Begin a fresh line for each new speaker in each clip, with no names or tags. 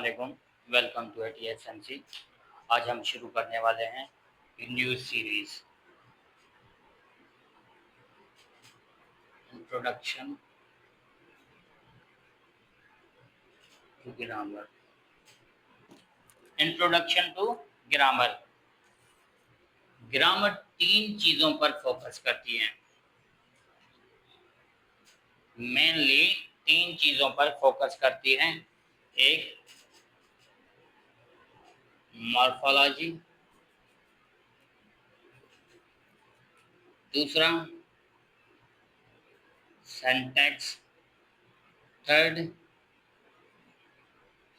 अस्सलामुअलैकुम, welcome to TSMC। आज हम शुरू करने वाले हैं new series introduction to grammar. Introduction to grammar. Grammar तीन चीजों पर फोकस करती है, मेनली तीन चीजों पर फोकस करती है। एक मॉर्फोलॉजी, दूसरा सिंटैक्स, थर्ड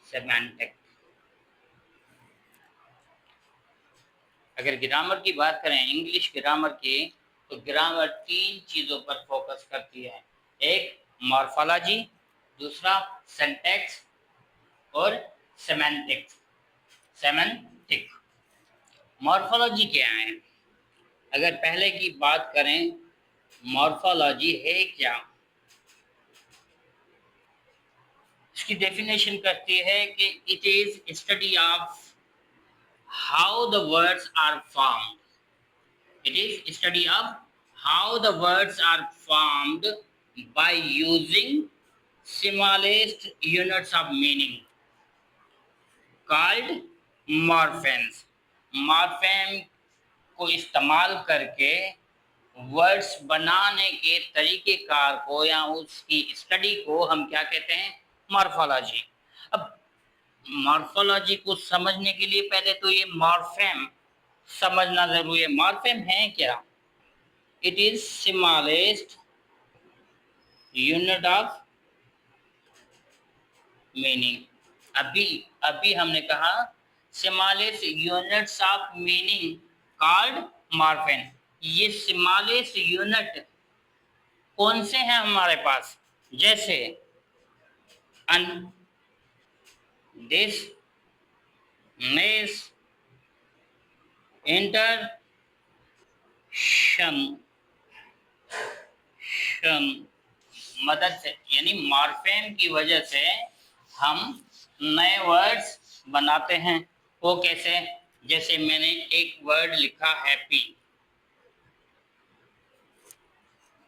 सेमांटिक। अगर ग्रामर की बात करें, इंग्लिश ग्रामर की, तो ग्रामर तीन चीजों पर फोकस करती है। एक मॉर्फोलॉजी, दूसरा सिंटैक्स और सेमांटिक। सेमांटिक मॉर्फोलॉजी क्या है? अगर पहले की बात करें, मॉर्फोलॉजी है क्या? इसकी डेफिनेशन करती है कि it is study of how the words are formed. It is study of how the words are formed by using smallest units of meaning called morphemes. Morpheme को इस्तेमाल करके वर्ड्स बनाने के तरीकेकार को या उसकी स्टडी को हम क्या कहते हैं? मॉर्फोलॉजी। अब मॉर्फोलॉजी को समझने के लिए पहले तो ये मॉर्फेम समझना जरूरी है। मॉर्फेम है क्या? It is smallest unit of meaning। अभी अभी हमने कहा smallest units of meaning called morpheme। ये smallest unit कौन से हैं हमारे पास? जैसे अन, दिस, नेस, इंटर, शन। मदद से यानी मॉर्फेम की वजह से हम नए वर्ड्स बनाते हैं। वो कैसे? जैसे मैंने एक वर्ड लिखा हैप्पी।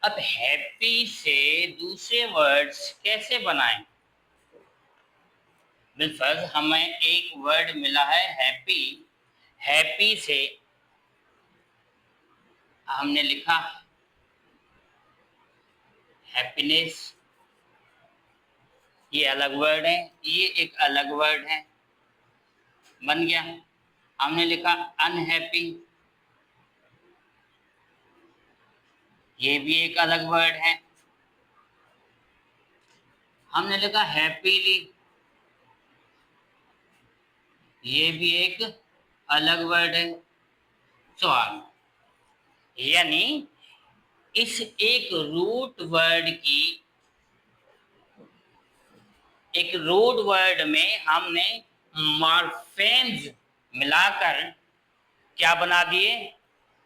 अब हैप्पी से दूसरे वर्ड्स कैसे बनाएं? बिल्कुल, हमें एक वर्ड मिला है हैप्पी। हैप्पी से हमने लिखा हैप्पीनेस। ये अलग वर्ड है, ये एक अलग वर्ड है, बन गया। हमने लिखा अनहैप्पी, ये भी एक अलग वर्ड है। हमने लिखा हैप्पीली, ये भी एक अलग वर्ड है। सवाल यानी इस एक रूट वर्ड में हमने मॉर्फेम्स मिलाकर क्या बना दिए?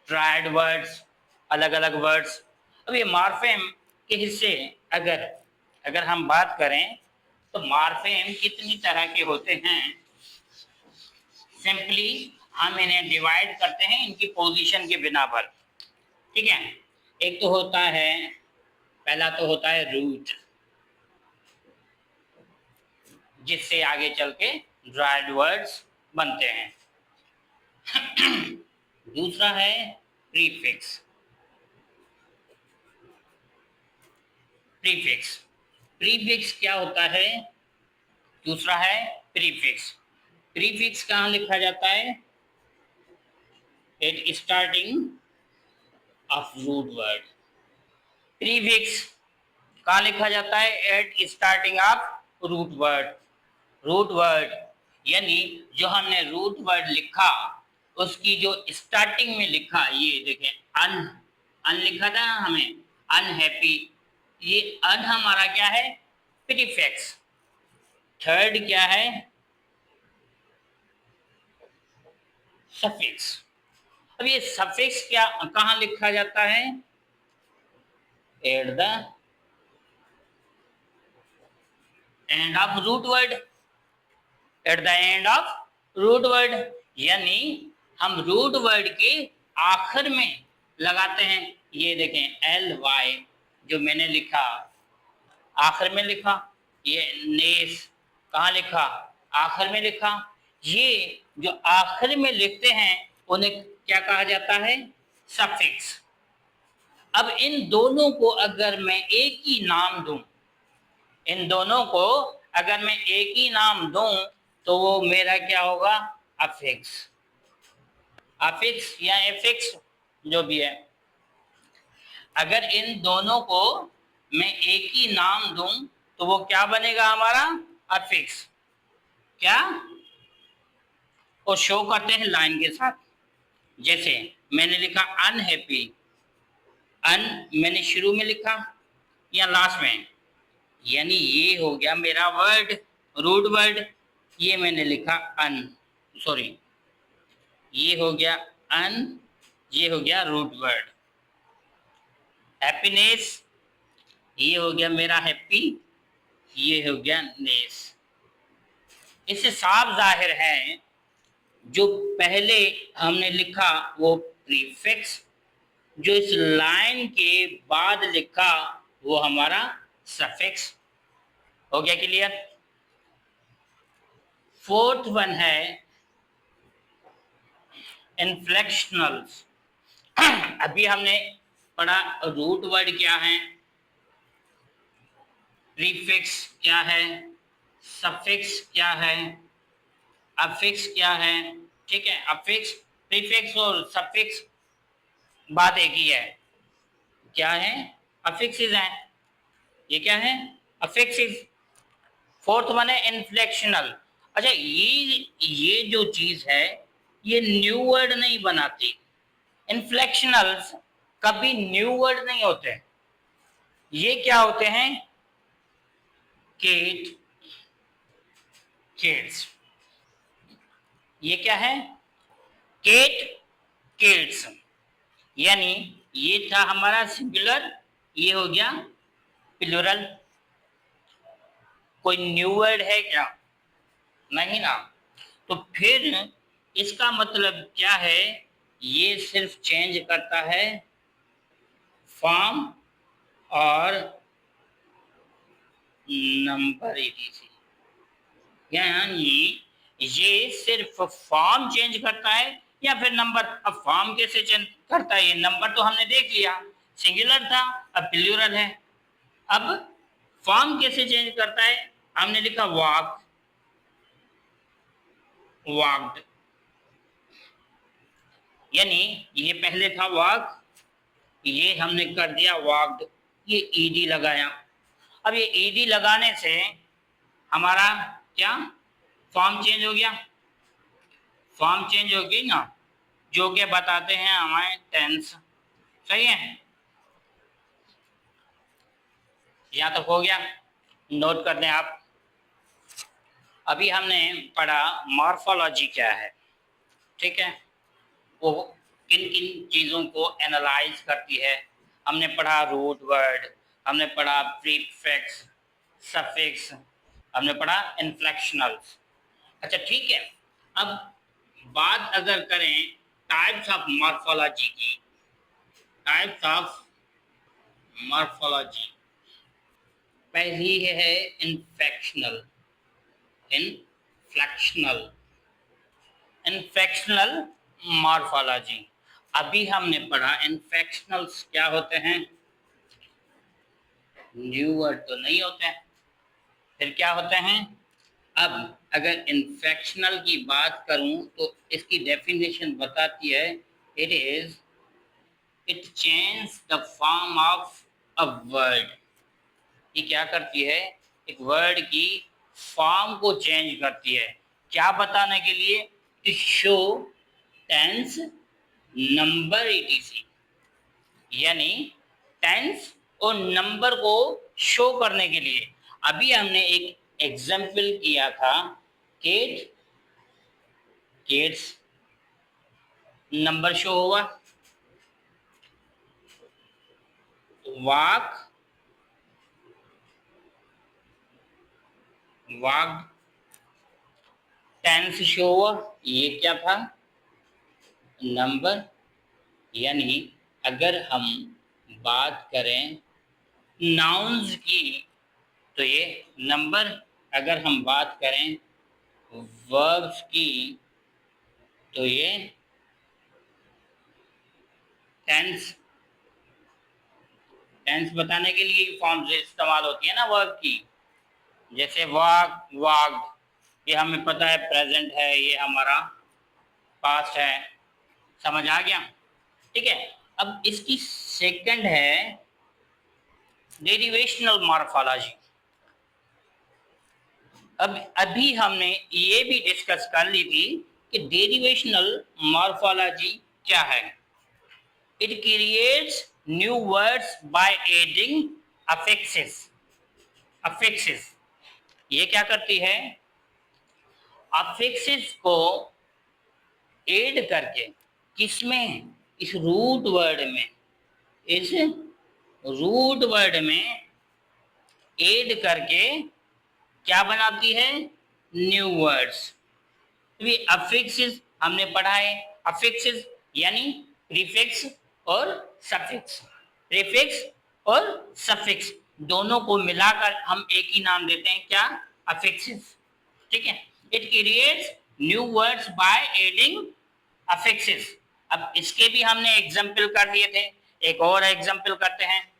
ट्राइड वर्ड्स, अलग अलग वर्ड्स। अब ये मॉर्फेम के हिस्से अगर अगर हम बात करें तो मॉर्फेम कितनी तरह के होते हैं? सिंपली हम इन्हें डिवाइड करते हैं इनकी पोजीशन के बिना पर। ठीक है, एक तो होता है, पहला तो होता है रूट, जिससे आगे चल के ड्राइड वर्ड्स बनते हैं। दूसरा है प्रीफिक्स। प्रीफिक्स प्रीफिक्स क्या होता है? दूसरा है प्रीफिक्स। प्रीफिक्स कहाँ लिखा जाता है? At starting of root word. Prefix कहाँ लिखा जाता है? At starting of root word. Root word यानी जो हमने रूट वर्ड लिखा उसकी जो स्टार्टिंग में लिखा, ये देखें अन लिखा था ना हमें, अनहैप्पी। ये अन हमारा क्या है? प्रीफिक्स। थर्ड क्या है? सफिक्स। अब ये सफिक्स क्या कहाँ लिखा जाता है? At the end of root word. At the end of root word, यानी हम रूट वर्ड के आखिर में लगाते हैं। ये देखें एल वाई जो मैंने लिखा आखिर में लिखा, ये नेस कहाँ लिखा, आखिर में लिखा। ये जो आखिर में लिखते हैं उन्हें क्या कहा जाता है, सफिक्स। अब इन दोनों को अगर मैं एक ही नाम दूं, इन दोनों को अगर मैं एक ही नाम दूं तो वो मेरा क्या होगा, अफिक्स। अफिक्स या एफिक्स जो भी है, अगर इन दोनों को मैं एक ही नाम दूं तो वो क्या बनेगा हमारा, अफिक्स। क्या, और शो करते हैं लाइन के साथ। जैसे मैंने लिखा अनहैप्पी, अन मैंने शुरू में लिखा या लास्ट में, यानी ये हो गया मेरा वर्ड, रूट वर्ड। ये मैंने लिखा अन, सॉरी ये हो गया अन, ये हो गया रूट वर्ड। हैप्पीनेस, ये हो गया मेरा हैप्पी, ये हो गया नेस। इससे साफ जाहिर है जो पहले हमने लिखा वो प्रीफिक्स, जो इस लाइन के बाद लिखा वो हमारा सफिक्स। हो गया क्लियर। फोर्थ वन है इन्फ्लेक्शनल्स। अभी हमने पढ़ा रूट वर्ड क्या है, प्रीफिक्स क्या है, सफिक्स क्या है, अफिक्स क्या है। ठीक है, अफिक्स, प्रीफिक्स और सफिक्स बात एक ही है। क्या है, अफिक्सेस हैं। ये क्या है, अफिक्सेस। फोर्थ वन है इन्फ्लेक्शनल। अच्छा, ये जो चीज है ये न्यू वर्ड नहीं बनाती। इन्फ्लेक्शनल्स कभी न्यू वर्ड नहीं होते। ये क्या होते हैं, केट, किड्स। ये क्या है, केट, किड्स। यानी ये था हमारा सिंगुलर, ये हो गया प्लूरल। कोई न्यू वर्ड है क्या, नहीं ना। तो फिर इसका मतलब क्या है, ये सिर्फ चेंज करता है फॉर्म और नंबर एडीसी, यानी ये सिर्फ फॉर्म चेंज करता है या फिर नंबर। अब फॉर्म कैसे चेंज करता है, ये नंबर तो हमने देख लिया, सिंगुलर था, अब प्लूरल है। अब फॉर्म कैसे चेंज करता है, हमने लिखा वॉक, वॉक्ड, यानी ये पहले था वॉक, ये हमने कर दिया वॉक्ड, ये ईडी लगाया। अब ये ईडी लगाने से हमारा क्या, फॉर्म चेंज हो गया। फॉर्म चेंज हो गई ना, जो कि बताते हैं हमारे टेंस। सही है, यहाँ तक हो गया, नोट कर दें आप। अभी हमने पढ़ा मॉर्फोलॉजी क्या है, ठीक है, वो किन किन चीज़ों को एनालाइज करती है। हमने पढ़ा रूट वर्ड, हमने पढ़ा प्रीफिक्स, सफिक्स, हमने पढ़ा इन्फ्लेक्शनल्स। अच्छा ठीक है, अब बात अगर करें टाइप्स ऑफ मॉर्फोलॉजी की, टाइप्स ऑफ मॉर्फोलॉजी, पहली है इन्फेक्शनल, इन्फ्लेक्शनल, इन्फेक्शनल मॉर्फोलॉजी। अभी हमने पढ़ा इन्फेक्शनल्स क्या होते हैं, न्यू वर्ड तो नहीं होते हैं, फिर क्या होते हैं। अब अगर इन्फेक्शनल की बात करूं तो इसकी डेफिनेशन बताती है, it is, it change the form of a word. ये क्या करती है, एक वर्ड की फॉर्म को चेंज करती है। क्या बताने के लिए, to show tense, number ETC, यानी टेंस और नंबर को शो करने के लिए। अभी हमने एक एग्जाम्पल किया था, केट, केट्स, नंबर शो हुआ, वाक, वाक्ड, टेंस शो हुआ, ये क्या था, नंबर। यानी अगर हम बात करें नाउन्स की तो ये नंबर, अगर हम बात करें वर्ब्स की तो ये टेंस। टेंस बताने के लिए फॉर्म्स इस्तेमाल होती है ना वर्ब की, जैसे वाक, वाक्ड, ये हमें पता है प्रेजेंट है, ये हमारा पास्ट है, समझ आ गया। ठीक है, अब इसकी सेकंड है डेरिवेशनल मॉर्फोलॉजी। अब अभी हमने ये भी डिस्कस कर ली थी कि डेरिवेशनल मॉर्फोलॉजी क्या है। It creates new words by adding affixes. Affixes ये क्या करती है, अफिक्सेस को ऐड करके, किसमें, इस रूट वर्ड में, इस रूट वर्ड में ऐड करके क्या बनाती है, न्यू वर्ड्स। ये अफिक्सेस हमने पढ़ा है, अफिक्सेस यानी प्रीफिक्स और सफिक्स। प्रीफिक्स और सफिक्स दोनों को मिलाकर हम एक ही नाम देते हैं, क्या, अफिक्सेस। ठीक है, it creates new words by adding affixes. अब इसके भी हमने एग्जाम्पल कर दिए थे, एक और एग्जाम्पल करते हैं।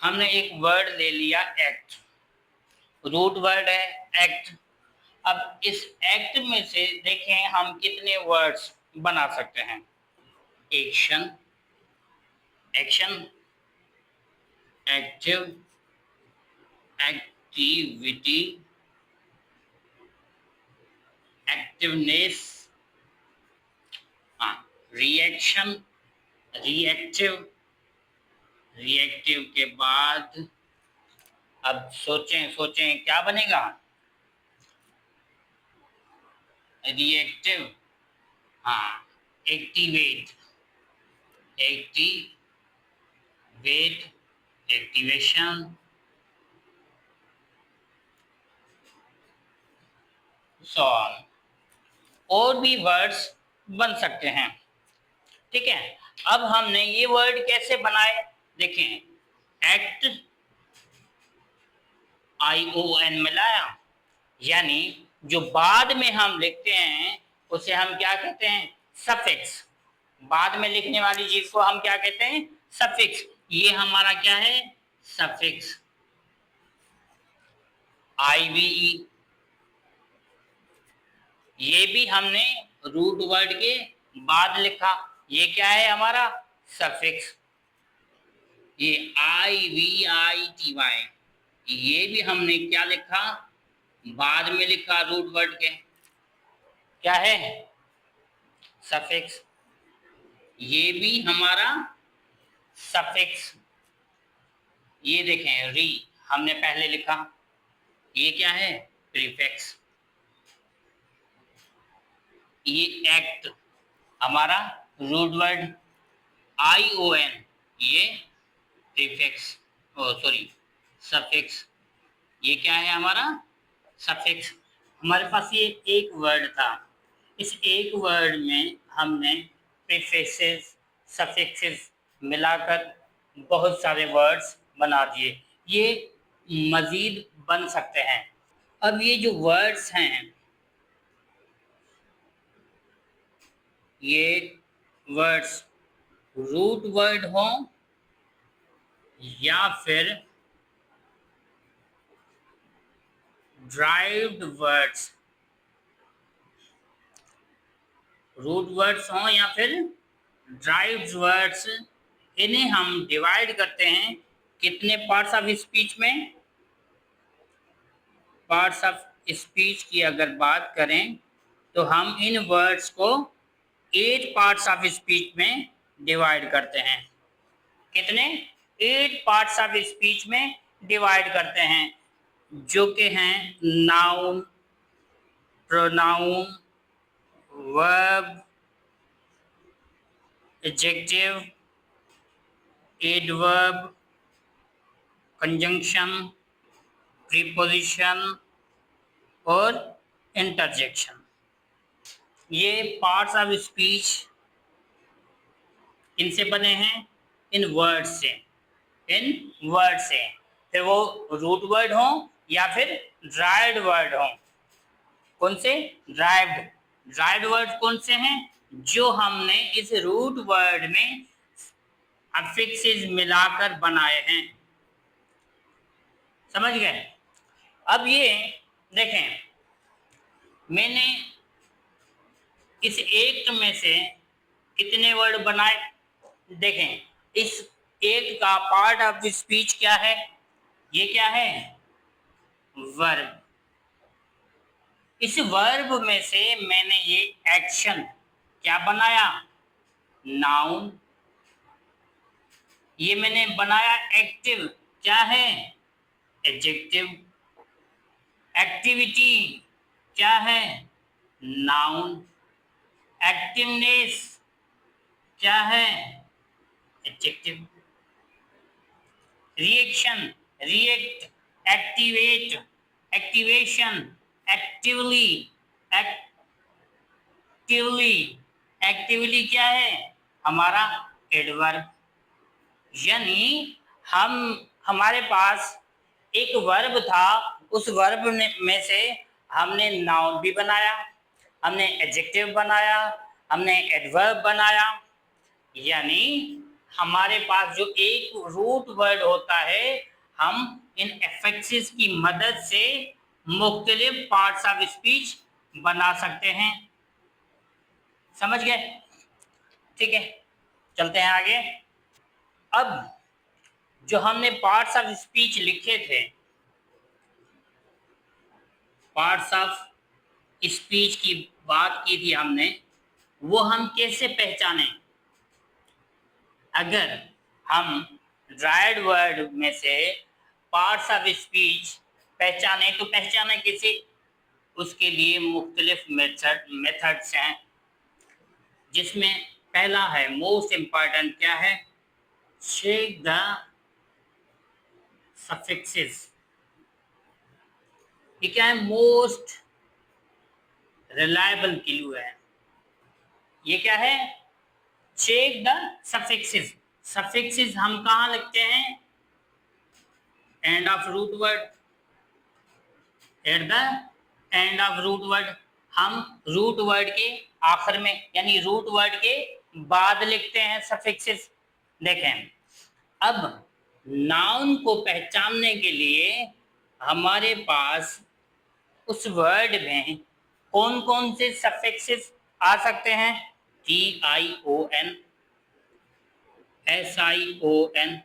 हमने एक वर्ड ले लिया एक्ट, रूट वर्ड है एक्ट। अब इस एक्ट में से देखें हम कितने वर्ड्स बना सकते हैं। Action, action, active, activity, activeness, हाँ, रिएक्शन, रिएक्टिव, रिएक्टिव के बाद अब सोचें सोचें क्या बनेगा, रिएक्टिव, हाँ, activate, activate, activation, so on. और भी वर्ड्स बन सकते हैं। ठीक है, अब हमने ये वर्ड कैसे बनाए, देखें, एक्ट, ION मिलाया, यानी जो बाद में हम लिखते हैं उसे हम क्या कहते हैं, सफिक्स। बाद में लिखने वाली चीज को हम क्या कहते हैं, सफिक्स। ये हमारा क्या है, सफिक्स। IVE, ये भी हमने रूट वर्ड के बाद लिखा, ये क्या है हमारा, सफिक्स। ये IVITY, ये भी हमने क्या लिखा, बाद में लिखा रूट वर्ड के, क्या है, सफिक्स। ये भी हमारा सफिक्स। ये देखें री, हमने पहले लिखा, ये क्या है, प्रीफिक्स। ये एक्ट हमारा रूट वर्ड, ION ये प्रीफिक्स, ओ सॉरी सफिक्स, ये क्या है हमारा, सफिक्स। हमारे पास ये एक वर्ड था, इस एक वर्ड में हमने प्रीफिक्सेस, सफिक्सेस मिलाकर बहुत सारे वर्ड्स बना दिए। ये मजीद बन सकते हैं। अब ये जो वर्ड्स हैं, ये वर्ड्स रूट वर्ड हो या फिर ड्राइव्ड वर्ड्स, रूट वर्ड्स हो या फिर ड्राइव्ड वर्ड्स, इन्हें हम डिवाइड करते हैं कितने पार्ट्स ऑफ स्पीच में। पार्ट्स ऑफ स्पीच की अगर बात करें तो हम इन वर्ड्स को 8 पार्ट्स ऑफ स्पीच में डिवाइड करते हैं। कितने, 8 पार्ट्स ऑफ स्पीच में डिवाइड करते हैं, जो कि हैं noun, pronoun, verb, adjective, adverb, conjunction, preposition और इंटरजेक्शन। ये पार्ट्स ऑफ स्पीच इनसे बने हैं, इन वर्ड से, इन वर्ड से, फिर वो रूट वर्ड हो या फिर ड्राइव्ड वर्ड हो। कौन से? ड्राइव्ड। ड्राइव्ड वर्ड कौन से हैं? जो हमने इस रूट वर्ड में अफिक्सेस मिलाकर बनाए हैं। समझ गए? अब ये देखें, मैंने इस एक में से कितने वर्ड बनाए? देखें, इस एक का पार्ट ऑफ स्पीच क्या है? ये क्या है? वर्ब। इस वर्ब में से मैंने ये एक्शन क्या बनाया? नाउन। ये मैंने बनाया एक्टिव, क्या है? एडजेक्टिव। एक्टिविटी क्या है? नाउन। एक्टिवनेस क्या है? Adjective. Reaction, react, activate, activation, actively, actively, actively क्या है? हमारा एडवर्ब। यानी हमारे पास एक वर्ब था, उस वर्ब में से हमने नाउन भी बनाया, हमने एडजेक्टिव बनाया, हमने एडवर्ब बनाया। यानी हमारे पास जो एक रूट वर्ड होता है, हम इन एफेक्ट्स की मदद से मुख्तलिफ पार्ट्स ऑफ स्पीच बना सकते हैं। समझ गए? ठीक है, चलते हैं आगे। अब जो हमने पार्ट्स ऑफ स्पीच लिखे थे, पार्ट्स ऑफ स्पीच की बात की थी हमने, वो हम कैसे पहचाने? अगर हम ड्राइड वर्ड में से पार्ट्स ऑफ स्पीच पहचाने तो पहचाने कैसे? उसके लिए मुख्तलिफ मेथड्स हैं, जिसमें पहला है, मोस्ट इम्पॉर्टेंट क्या है? Check the suffixes. ये क्या है? मोस्ट रिलायबल क्लू है। ये क्या है? Check the suffixes. सफिक्सेस हम कहाँ लिखते हैं? End of root word. At the end of root word. हम रूट वर्ड के आखिर में, यानी रूट वर्ड के बाद लिखते हैं सफिक्सेस। देखें, अब नाउन को पहचानने के लिए हमारे पास उस वर्ड में कौन कौन से सफिक्सेस आ सकते हैं? TION, SION।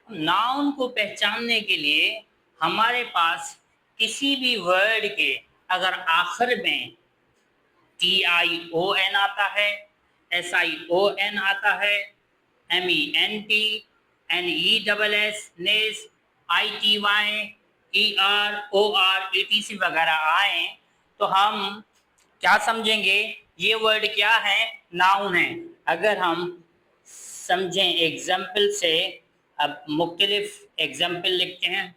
नाउन को पहचानने के लिए हमारे पास किसी भी वर्ड के अगर आखिर में TION आता है, SION आता है, MENT, NESS, Ness, ITY, ER, OR, ETC वगैरह आए तो हम क्या समझेंगे? ये वर्ड क्या है? नाउन है। अगर हम समझें एग्जाम्पल से, अब मुख्तलिफ एग्जाम्पल लिखते हैं।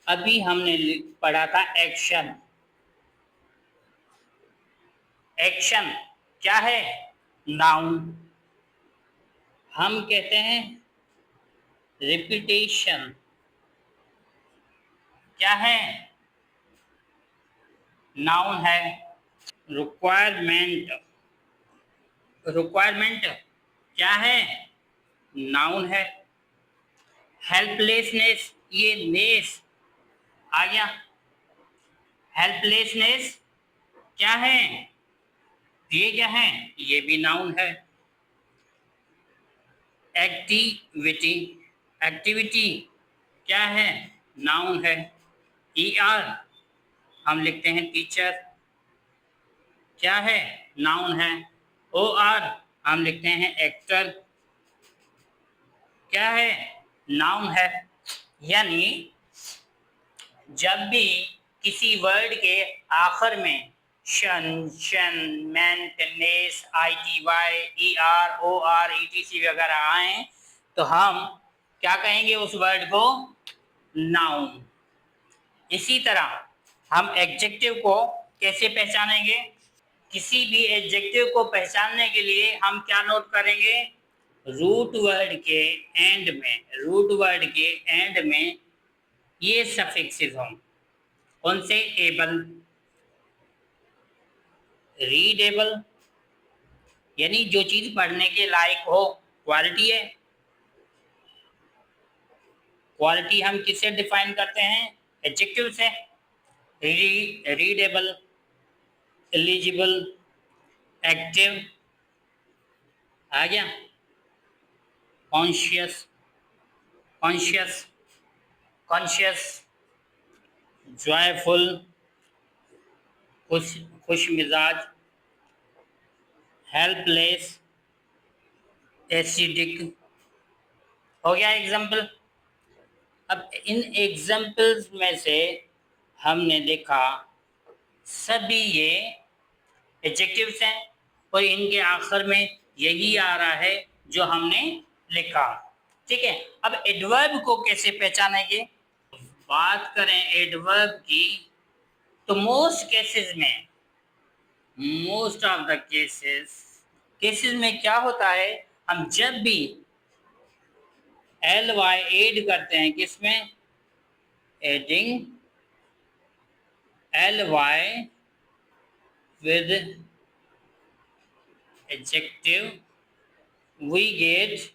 अभी हमने पढ़ा था एक्शन। एक्शन क्या है? नाउन। हम कहते हैं रिपीटेशन क्या है? नाउन है। रिक्वायरमेंट, रिक्वायरमेंट क्या है? नाउन है। हेल्पलेसनेस, ये नेस आ गया। हेल्पलेसनेस क्या है? ये क्या है? ये भी नाउन है। एक्टिविटी, एक्टिविटी क्या है? नाउन है। ER हम लिखते हैं टीचर, क्या है? नाउन है। OR हम लिखते हैं एक्टर, क्या है? नाउन है। यानी जब भी किसी वर्ड के आखिर में शन, शन, मेंट, नेस, ITY, ER, OR, ETC वगैरह आए तो हम क्या कहेंगे उस वर्ड को? नाउन। इसी तरह हम एडजेक्टिव को कैसे पहचानेंगे? किसी भी एडजेक्टिव को पहचानने के लिए हम क्या नोट करेंगे? रूट वर्ड के एंड में, रूट वर्ड के एंड में ये सफिक्सेस हों। कौन से? एबल, रीडेबल, यानी जो चीज पढ़ने के लायक हो, क्वालिटी है। क्वालिटी हम किससे डिफाइन करते हैं? एडजेक्टिव से। रीडेबल, एलिजिबल, एक्टिव, आ गया। कॉन्शियस, कॉन्शियस, कॉन्शियस, जॉयफुल, खुश, खुश मिजाज, हेल्पलेस, एसिडिक। हो गया एग्जाम्पल। अब इन एग्जाम्पल्स में से हमने देखा सभी ये एडजेक्टिव्स हैं और इनके आखिर में यही आ रहा है जो हमने लिखा। ठीक है, अब एडवर्ब को कैसे पहचानेंगे? बात करें एडवर्ब की तो मोस्ट ऑफ द केसेस में क्या होता है, हम जब भी एल वाई एड करते हैं, किसमें? Adding L Y with adjective we get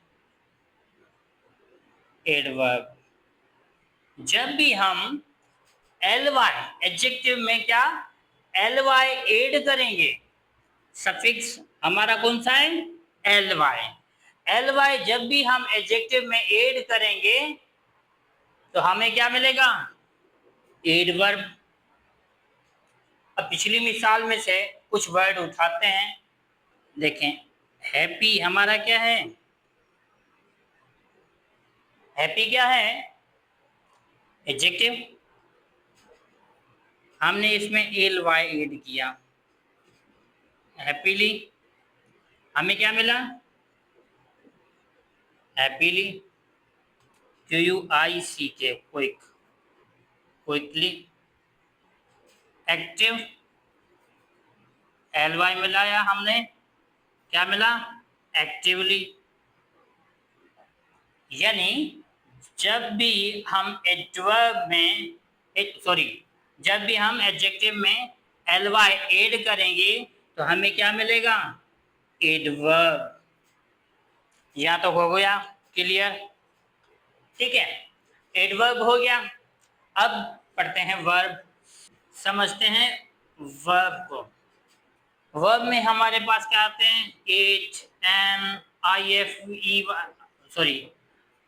adverb. जब भी हम एल वाई एडजेक्टिव में क्या एल वाई एड करेंगे, सफिक्स हमारा कौन सा है? L Y. एल वाई जब भी हम एडजेक्टिव में एड करेंगे तो हमें क्या मिलेगा? एडवर्ब। अब पिछली मिसाल में से कुछ वर्ड उठाते हैं, देखें। हैप्पी हमारा क्या है? हैप्पी क्या है? एडजेक्टिव। हमने इसमें एल वाई एड किया, हैप्पीली हमें क्या मिला? Happily, QUICK, quick, quickly. Active, L Y मिलाया हमने, क्या मिला? एक्टिवली। यानी जब भी हम एडवर्ब में जब भी हम एडजेक्टिव में एल वाई एड करेंगे तो हमें क्या मिलेगा? एडवर्ब। या तो हो गया क्लियर? ठीक है, एडवर्ब हो गया। अब पढ़ते हैं वर्ब, समझते हैं वर्ब को। वर्ब में हमारे पास क्या आते हैं? Ate, M, I F E, sorry,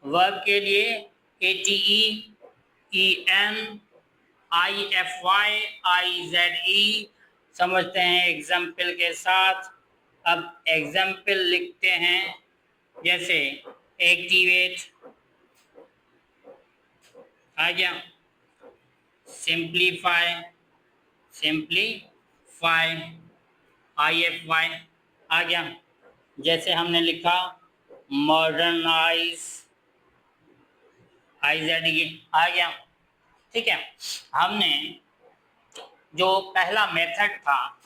verb के लिए ATE, EN, IFY, IZE। समझते हैं एग्जाम्पल के साथ। अब एग्जाम्पल लिखते हैं, जैसे एक्टिवेट आ गया, सिंप्लीफाई, सिंप्लीफाई, IFY आ गया। जैसे हमने लिखा मॉडर्नाइज, IZE आ गया। ठीक है, हमने जो पहला मेथड था,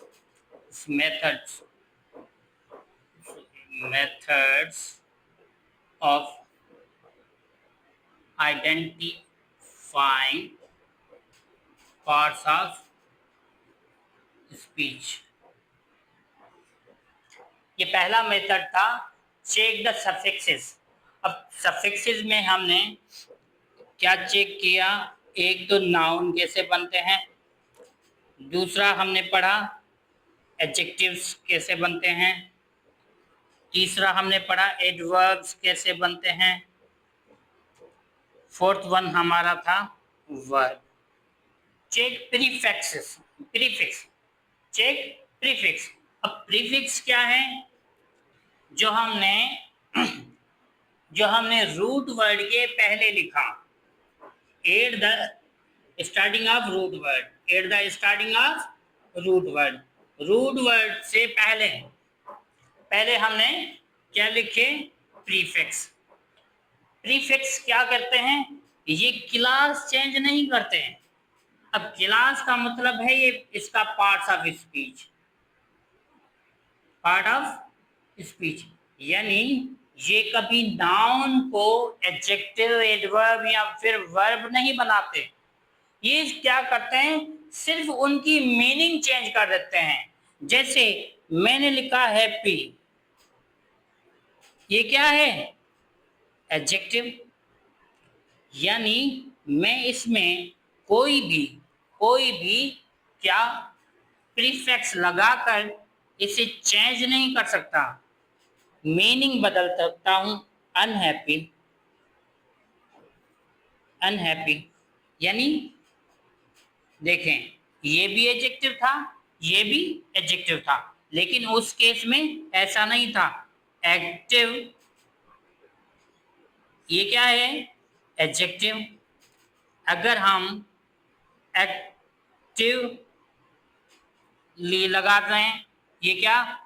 methods of identifying parts of speech, ये पहला मेथड था, चेक द सफिक्सेस। अब सफिक्सेस में हमने क्या चेक किया? एक तो नाउन कैसे बनते हैं, दूसरा हमने पढ़ा एडजेक्टिव्स कैसे बनते हैं, तीसरा हमने पढ़ा एडवर्ब्स कैसे बनते हैं, फोर्थ वन हमारा था verb. Check prefixes, prefix, check prefix. अब प्रीफिक्स क्या है? जो हमने जो हमने रूट वर्ड के पहले लिखा, at the starting of root word, at the starting of root word, root word से पहले हमने क्या लिखे? प्रीफिक्स। प्रीफिक्स क्या करते हैं? ये क्लास चेंज नहीं करते हैं। अब क्लास का मतलब है ये इसका parts of speech, part of speech, यानी ये कभी नाउन को एडजेक्टिव, एडवर्ब या फिर वर्ब नहीं बनाते। ये क्या करते हैं, सिर्फ उनकी मीनिंग चेंज कर देते हैं। जैसे मैंने लिखा हैप्पी, ये क्या है, एडजेक्टिव, यानी मैं इसमें कोई भी क्या प्रीफिक्स लगाकर इसे चेंज नहीं कर सकता, मीनिंग बदल सकता हूं। अनहैप्पी, अनहैप्पी, यानी देखें ये भी एडजेक्टिव था, ये भी एडजेक्टिव था, लेकिन उस केस में ऐसा नहीं था। एक्टिव, ये क्या है, एडजेक्टिव। अगर हम एक्टिव ली लगाते हैं, ये क्या,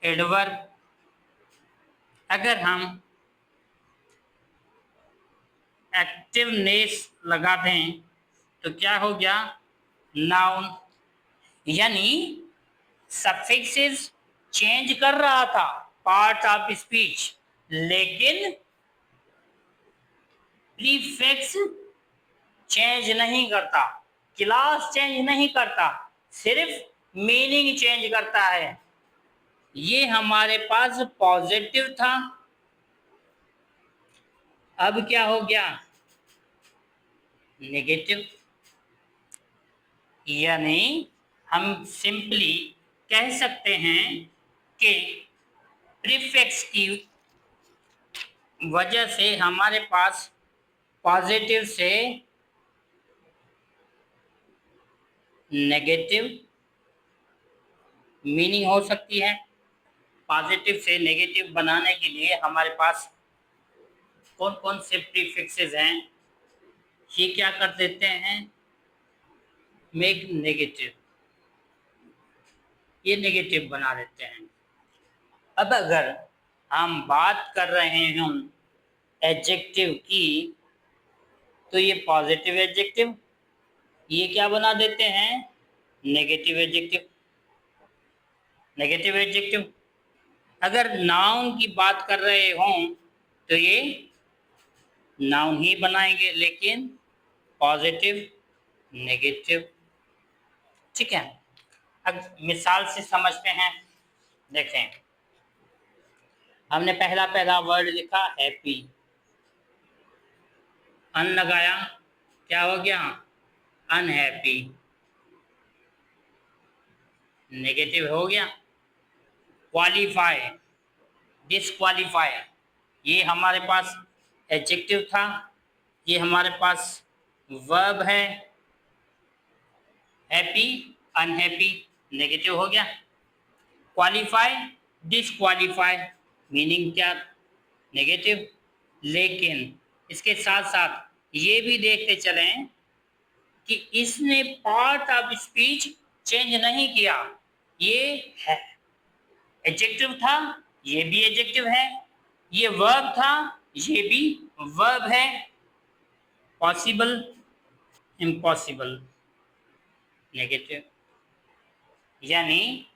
एडवर्ब। अगर हम एक्टिवनेस लगाते हैं तो क्या हो गया, नाउन। यानी सफिक्सेस चेंज कर रहा था पार्ट ऑफ स्पीच, लेकिन प्रीफिक्स चेंज नहीं करता, क्लास चेंज नहीं करता, सिर्फ मीनिंग चेंज करता है। ये हमारे पास पॉजिटिव था, अब क्या हो गया, नेगेटिव। यानी हम सिंपली कह सकते हैं कि प्रीफिक्स की वजह से हमारे पास पॉजिटिव से नेगेटिव मीनिंग हो सकती है। पॉजिटिव से नेगेटिव बनाने के लिए हमारे पास कौन कौन से प्रीफिक्सेस हैं, ये क्या कर देते हैं, मेक नेगेटिव, ये नेगेटिव बना देते हैं। अब अगर हम बात कर रहे हैं एडजेक्टिव की, तो ये पॉजिटिव एडजेक्टिव, ये क्या बना देते हैं, नेगेटिव एडजेक्टिव, नेगेटिव एडजेक्टिव। अगर नाउन की बात कर रहे हों तो ये नाउन ही बनाएंगे, लेकिन पॉजिटिव, नेगेटिव। ठीक है, अब मिसाल से समझते हैं। देखें, हमने पहला पहला वर्ड लिखा हैप्पी, अन लगाया, क्या हो गया, अनहैप्पी, नेगेटिव हो गया। क्वालिफाई, डिसक्वालीफाई, ये हमारे पास एडजेक्टिव था, ये हमारे पास वर्ब है। हैप्पी, अनहैप्पी, नेगेटिव हो गया। क्वालिफाई, डिसक्वालीफाई, मीनिंग क्या, नेगेटिव। लेकिन इसके साथ साथ ये भी देखते चलें कि इसने पार्ट ऑफ स्पीच चेंज नहीं किया। ये है एडजेक्टिव था, ये भी एडजेक्टिव है, ये वर्ब था, ये भी वर्ब है। Possible, impossible, negative. यानी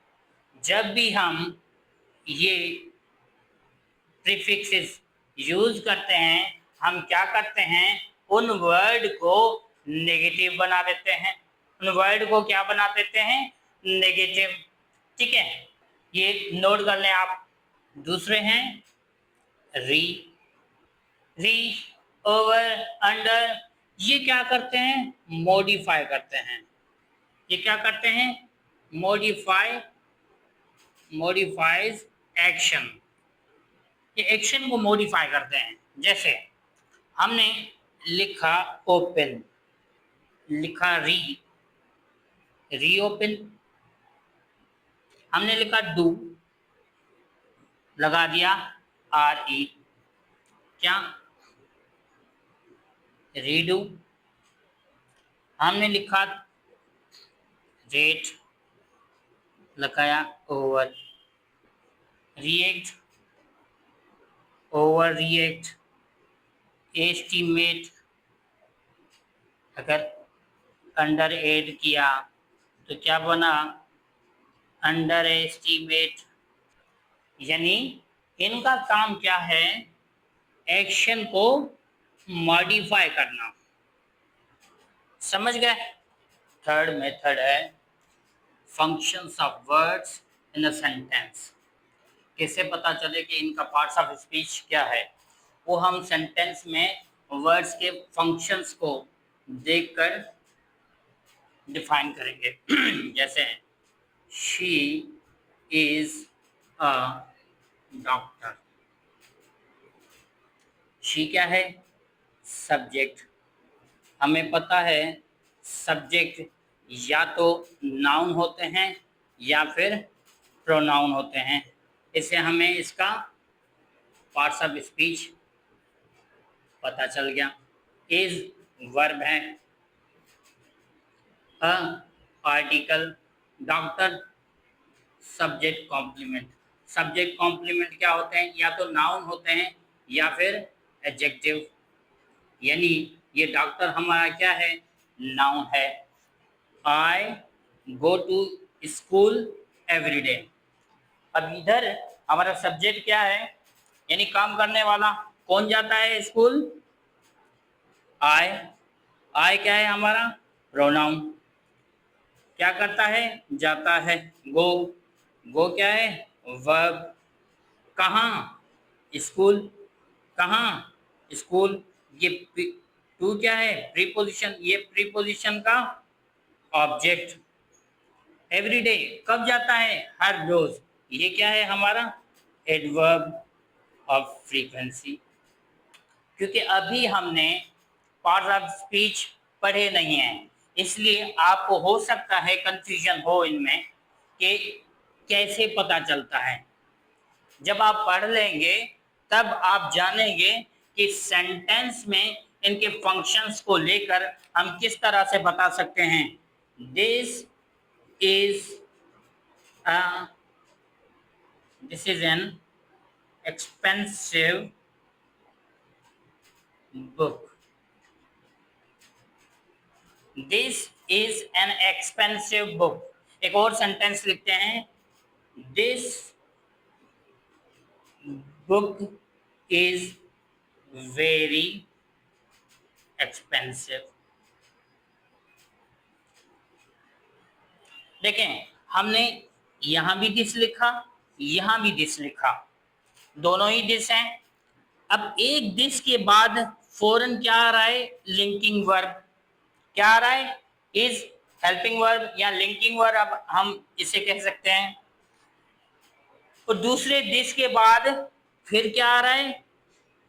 जब भी हम ये प्रीफिक्सेस यूज करते हैं, हम क्या करते हैं, उन वर्ड को नेगेटिव बना देते हैं, उन वर्ड को क्या बना देते हैं, नेगेटिव। ठीक है, ये नोट कर लें आप। दूसरे हैं री, री, ओवर, अंडर, ये क्या करते हैं, मॉडिफाई करते हैं। ये क्या करते हैं, मॉडिफाई, मॉडिफाइज एक्शन, ये एक्शन को मॉडिफाई करते हैं। जैसे हमने लिखा ओपन, लिखा री ओपन। हमने लिखा डू, लगा दिया RE, क्या, रीडू। हमने लिखा रेट, लगाया over, react, over react, estimate. अगर अंडर एड किया तो क्या बना, अंडर एस्टिमेट। यानी इनका काम क्या है, एक्शन को मॉडिफाई करना। समझ गए। थर्ड मेथड है functions of words in a sentence. कैसे पता चले कि इनका पार्ट्स ऑफ स्पीच क्या है, वो हम सेंटेंस में वर्ड्स के फंक्शंस को देखकर डिफाइन करेंगे। जैसे she is a doctor. She क्या है, सब्जेक्ट। हमें पता है सब्जेक्ट या तो नाउन होते हैं या फिर प्रोनाउन होते हैं। इससे हमें इसका पार्ट्स ऑफ स्पीच पता चल गया। इज वर्ब है, a article, doctor subject complement. Subject complement क्या होते हैं, या तो नाउन होते हैं या फिर एडजेक्टिव। यानी ये डॉक्टर हमारा क्या है, नाउन है। I go to school every day. अब इधर हमारा सब्जेक्ट क्या है, यानी काम करने वाला, कौन जाता है स्कूल, आई। आई क्या है हमारा, प्रोनाउन। क्या करता है, जाता है, गो। गो क्या है, वर्ब। कहाँ, स्कूल। कहाँ, स्कूल। ये टू क्या है, प्रीपोजिशन। ये प्रीपोजिशन का ऑब्जेक्ट। एवरीडे कब जाता है, हर रोज। ये क्या है हमारा, एडवर्ब ऑफ फ्रीक्वेंसी। क्योंकि अभी हमने पार्ट्स ऑफ स्पीच पढ़े नहीं हैं, इसलिए आपको हो सकता है कंफ्यूजन हो इनमें कि कैसे पता चलता है। जब आप पढ़ लेंगे तब आप जानेंगे कि सेंटेंस में इनके फंक्शंस को लेकर हम किस तरह से बता सकते हैं। This is this is an expensive book. This is an expensive book. एक और सेंटेंस लिखते हैं, this book is very expensive. देखें, हमने यहां भी दिस लिखा, यहां भी दिस लिखा, दोनों ही दिस हैं। अब एक दिस के बाद फौरन क्या आ रहा है, लिंकिंग वर्ब। क्या आ रहा है, इज हेल्पिंग वर्ब या लिंकिंग वर्ब, अब हम इसे कह सकते हैं। और दूसरे दिस के बाद फिर क्या आ रहा है,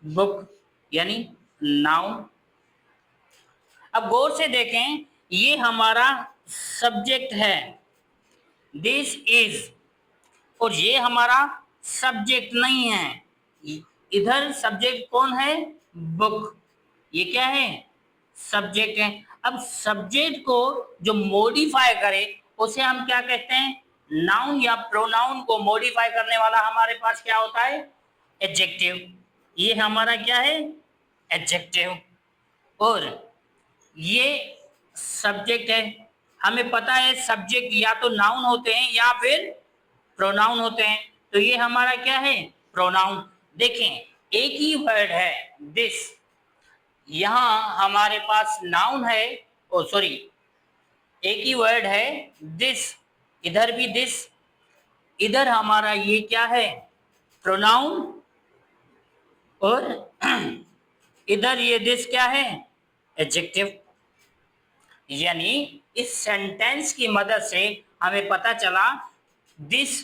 बुक, यानी नाउन। अब गौर से देखें, ये हमारा सब्जेक्ट है, दिस इज, और ये हमारा सब्जेक्ट नहीं है। इधर सब्जेक्ट कौन है, बुक। ये क्या है, सब्जेक्ट है। अब सब्जेक्ट को जो मॉडिफाई करे उसे हम क्या कहते हैं, नाउन या प्रोनाउन को मॉडिफाई करने वाला हमारे पास क्या होता है, एडजेक्टिव। ये हमारा क्या है, एडजेक्टिव। और ये सब्जेक्ट है। हमें पता है सब्जेक्ट या तो नाउन होते हैं या फिर प्रोनाउन होते हैं, तो ये हमारा क्या है, प्रोनाउन। देखें, एक ही वर्ड है दिस, यहां हमारे पास नाउन है, ओ सॉरी, एक ही वर्ड है दिस, इधर भी दिस, इधर हमारा ये क्या है, प्रोनाउन, और इधर ये दिस क्या है, एडजेक्टिव। यानी इस सेंटेंस की मदद से हमें पता चला दिस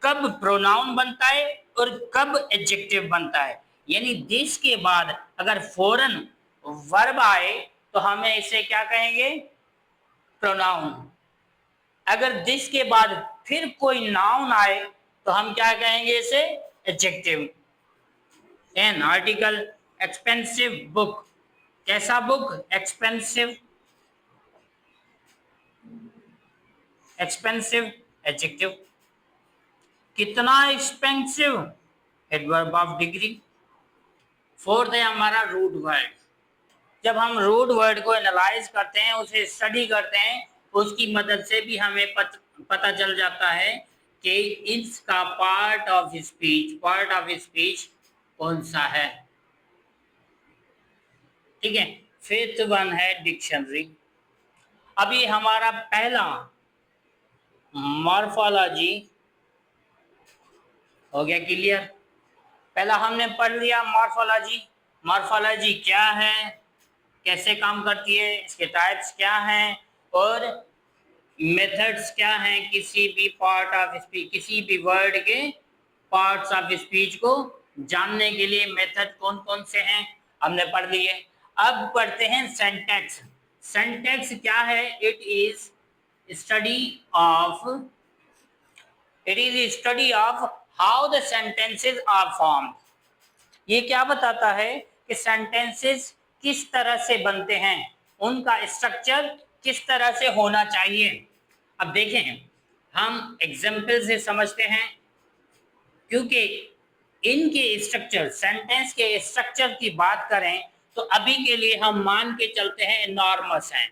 कब प्रोनाउन बनता है और कब एडजेक्टिव बनता है। यानी दिस के बाद अगर फौरन वर्ब आए तो हमें इसे क्या कहेंगे, प्रोनाउन। अगर दिस के बाद फिर कोई नाउन आए तो हम क्या कहेंगे इसे, adjective. An article, expensive book. कैसा बुक, एक्सपेंसिव। Expensive adjective. कितना expensive, adverb of degree. Fourth है हमारा रूट वर्ड। जब हम रूट वर्ड को एनालाइज करते हैं, उसे स्टडी करते हैं, उसकी मदद से भी हमें पता चल जाता है कि इसका पार्ट ऑफ स्पीच कौन सा है। ठीक है, फिफ्थ वन है डिक्शनरी। अभी हमारा पहला मॉर्फोलॉजी हो गया क्लियर। पहला हमने पढ़ लिया मॉर्फोलॉजी। मॉर्फोलॉजी क्या है, कैसे काम करती है, इसके टाइप्स क्या हैं और मेथड्स क्या हैं किसी भी पार्ट ऑफ स्पीच, किसी भी वर्ड के पार्ट्स ऑफ स्पीच को जानने के लिए मेथड कौन कौन से हैं हमने पढ़ लिए। अब पढ़ते हैं सिंटैक्स। सिंटैक्स क्या है? It is study of how the sentences are formed. ये क्या बताता है कि सेंटेंसेस किस तरह से बनते हैं, उनका स्ट्रक्चर किस तरह से होना चाहिए। अब देखें, हम एग्जाम्पल से समझते हैं, क्योंकि इनके स्ट्रक्चर, सेंटेंस के स्ट्रक्चर की बात करें तो अभी के लिए हम मान के चलते हैं इनॉर्मस हैं।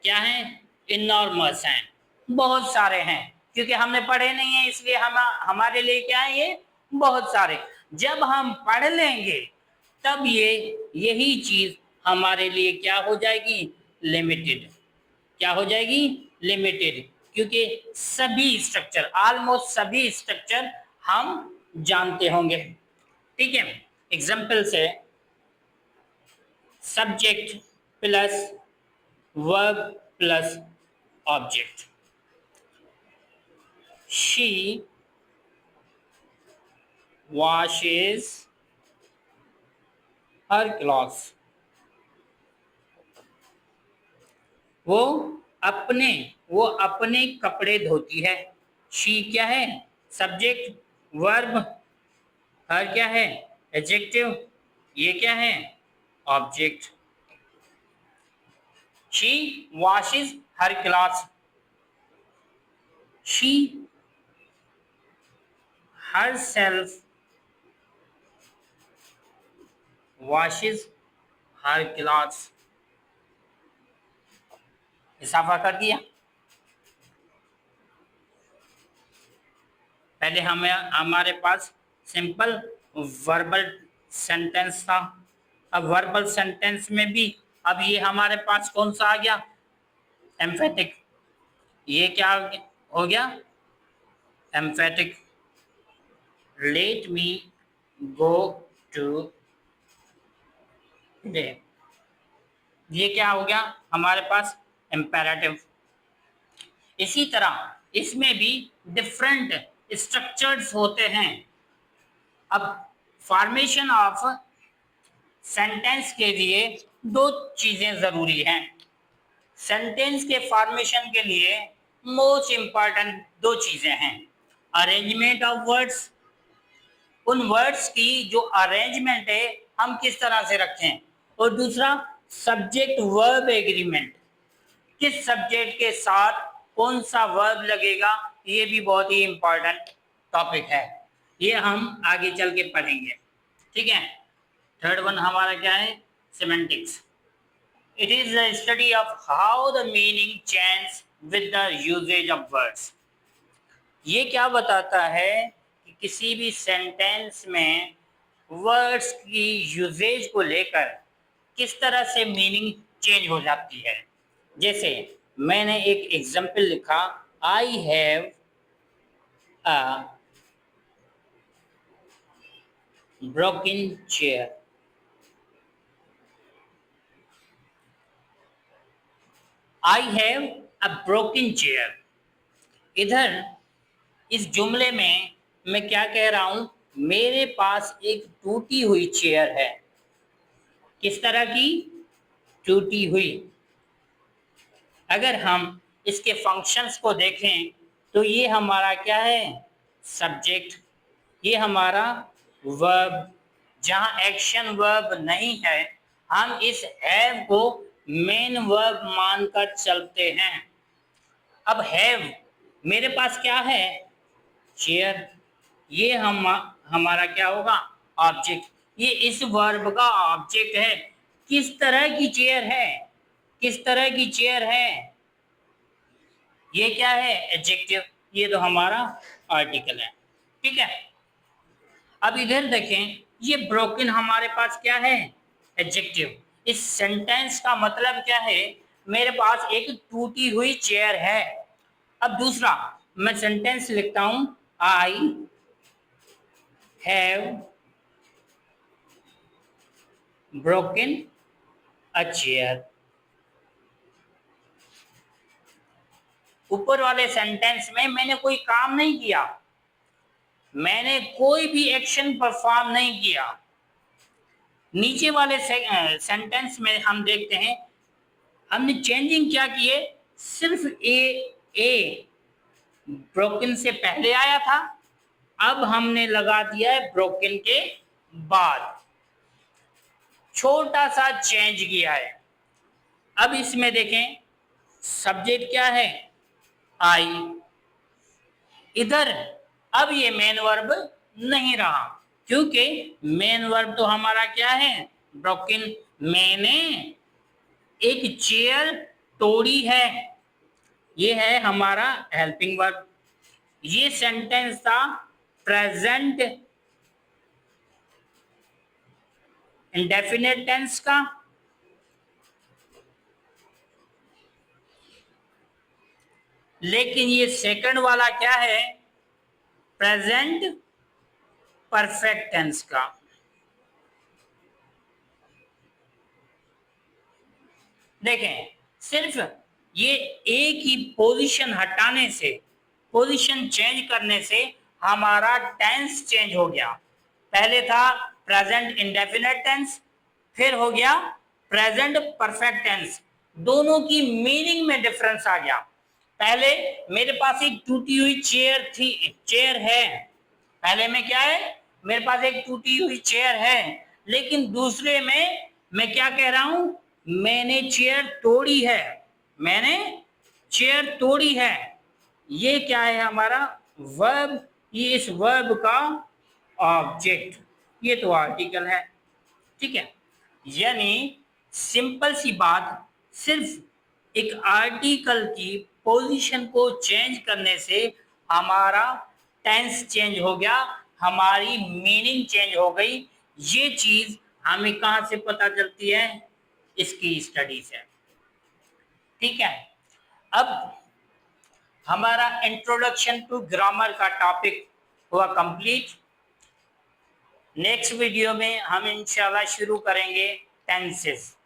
क्या है? इनॉर्मस हैं, बहुत सारे हैं, क्योंकि हमने पढ़े नहीं है इसलिए हमारे लिए क्या है, ये बहुत सारे। जब हम पढ़ लेंगे तब यही चीज हमारे लिए क्या हो जाएगी? लिमिटेड। क्या हो जाएगी? लिमिटेड, क्योंकि सभी स्ट्रक्चर, ऑलमोस्ट सभी स्ट्रक्चर हम जानते होंगे। ठीक है, एग्जाम्पल से subject plus verb plus object. She washes her clothes। वो अपने कपड़े धोती है। शी क्या है? सब्जेक्ट। वर्ब। हर क्या है? एडजेक्टिव। ये क्या है? Object. She washes her clothes. She herself washes her clothes। इजाफा कर दिया। पहले हमारे पास सिंपल वर्बल सेंटेंस था। अब वर्बल सेंटेंस में भी अब ये हमारे पास कौन सा आ गया? एम्फेटिक। ये क्या हो गया? Emphatic. Let me go today. ये क्या हो गया हमारे पास? इम्पेरेटिव। इसी तरह इसमें भी डिफरेंट स्ट्रक्चर्स होते हैं। अब फॉर्मेशन ऑफ सेंटेंस के लिए दो चीजें जरूरी हैं। सेंटेंस के फॉर्मेशन के लिए मोस्ट इंपॉर्टेंट दो चीजें हैं। अरेंजमेंट ऑफ वर्ड्स, उन वर्ड्स की जो अरेंजमेंट है हम किस तरह से रखें, और दूसरा सब्जेक्ट वर्ब एग्रीमेंट, किस सब्जेक्ट के साथ कौन सा वर्ब लगेगा, ये भी बहुत ही इंपॉर्टेंट टॉपिक है। ये हम आगे चल के पढ़ेंगे। ठीक है, थर्ड वन हमारा क्या है? Semantics. It is the study of how the meaning change with the usages of words. ये क्या बताता है कि किसी भी सेंटेंस में वर्ड्स की यूजेज को लेकर किस तरह से मीनिंग चेंज हो जाती है। जैसे मैंने एक एग्जाम्पल लिखा, I have a broken chair. I have a broken chair. इधर इस जुमले में मैं क्या कह रहा हूं? मेरे पास एक टूटी हुई चेयर है। किस तरह की? टूटी हुई। अगर हम इसके फंक्शंस को देखें तो ये हमारा क्या है? सब्जेक्ट। ये हमारा वर्ब। जहां एक्शन वर्ब नहीं है हम इस हैव को मेन वर्ब मानकर चलते हैं। अब हैव, मेरे पास क्या है? चेयर। ये हमारा क्या होगा? ऑब्जेक्ट। ये इस वर्ब का ऑब्जेक्ट है। किस तरह की चेयर है, किस तरह की चेयर है, ये क्या है, एडजेक्टिव, ये तो हमारा आर्टिकल है। ठीक है, अब इधर देखें, ये ब्रोकन हमारे पास क्या है, एडजेक्टिव। इस सेंटेंस का मतलब क्या है, मेरे पास एक टूटी हुई चेयर है। अब दूसरा मैं सेंटेंस लिखता हूं, I have broken a chair. ऊपर वाले सेंटेंस में मैंने कोई काम नहीं किया, मैंने कोई भी एक्शन परफॉर्म नहीं किया। नीचे वाले सेंटेंस में हम देखते हैं हमने चेंजिंग क्या की है, सिर्फ ए ब्रोकन से पहले आया था, अब हमने लगा दिया है ब्रोकन के बाद, छोटा सा चेंज किया है। अब इसमें देखें सब्जेक्ट क्या है, आई, इधर अब ये मेन वर्ब नहीं रहा, क्योंकि मेन वर्ब तो हमारा क्या है, ब्रोकन। मैंने एक चेयर तोड़ी है, ये है हमारा हेल्पिंग वर्ब। ये सेंटेंस था प्रेजेंट इंडेफिनिट टेंस का, लेकिन ये सेकंड वाला क्या है, प्रेजेंट परफेक्ट टेंस का। देखें सिर्फ ये एक ही पोजीशन हटाने से, पोजीशन चेंज करने से हमारा टेंस चेंज हो गया। पहले था प्रेजेंट इंडेफिनिट टेंस, फिर हो गया प्रेजेंट परफेक्ट टेंस। दोनों की मीनिंग में डिफरेंस आ गया। पहले मेरे पास एक टूटी हुई चेयर थी, चेयर है, पहले में क्या है, मेरे पास एक टूटी हुई चेयर है, लेकिन दूसरे में मैं क्या कह रहा हूं, मैंने चेयर तोड़ी है, मैंने चेयर तोड़ी है। ये क्या है हमारा वर्ब, ये इस वर्ब का ऑब्जेक्ट, ये तो आर्टिकल है। ठीक है, यानी सिंपल सी बात, सिर्फ एक आर्टिकल की पोजीशन को चेंज करने से हमारा टेंस चेंज हो गया, हमारी मीनिंग चेंज हो गई। ये चीज हमें कहां से पता चलती है, इसकी स्टडी से। ठीक है, अब हमारा इंट्रोडक्शन टू ग्रामर का टॉपिक हुआ कंप्लीट। नेक्स्ट वीडियो में हम इंशाल्लाह शुरू करेंगे टेंसेस।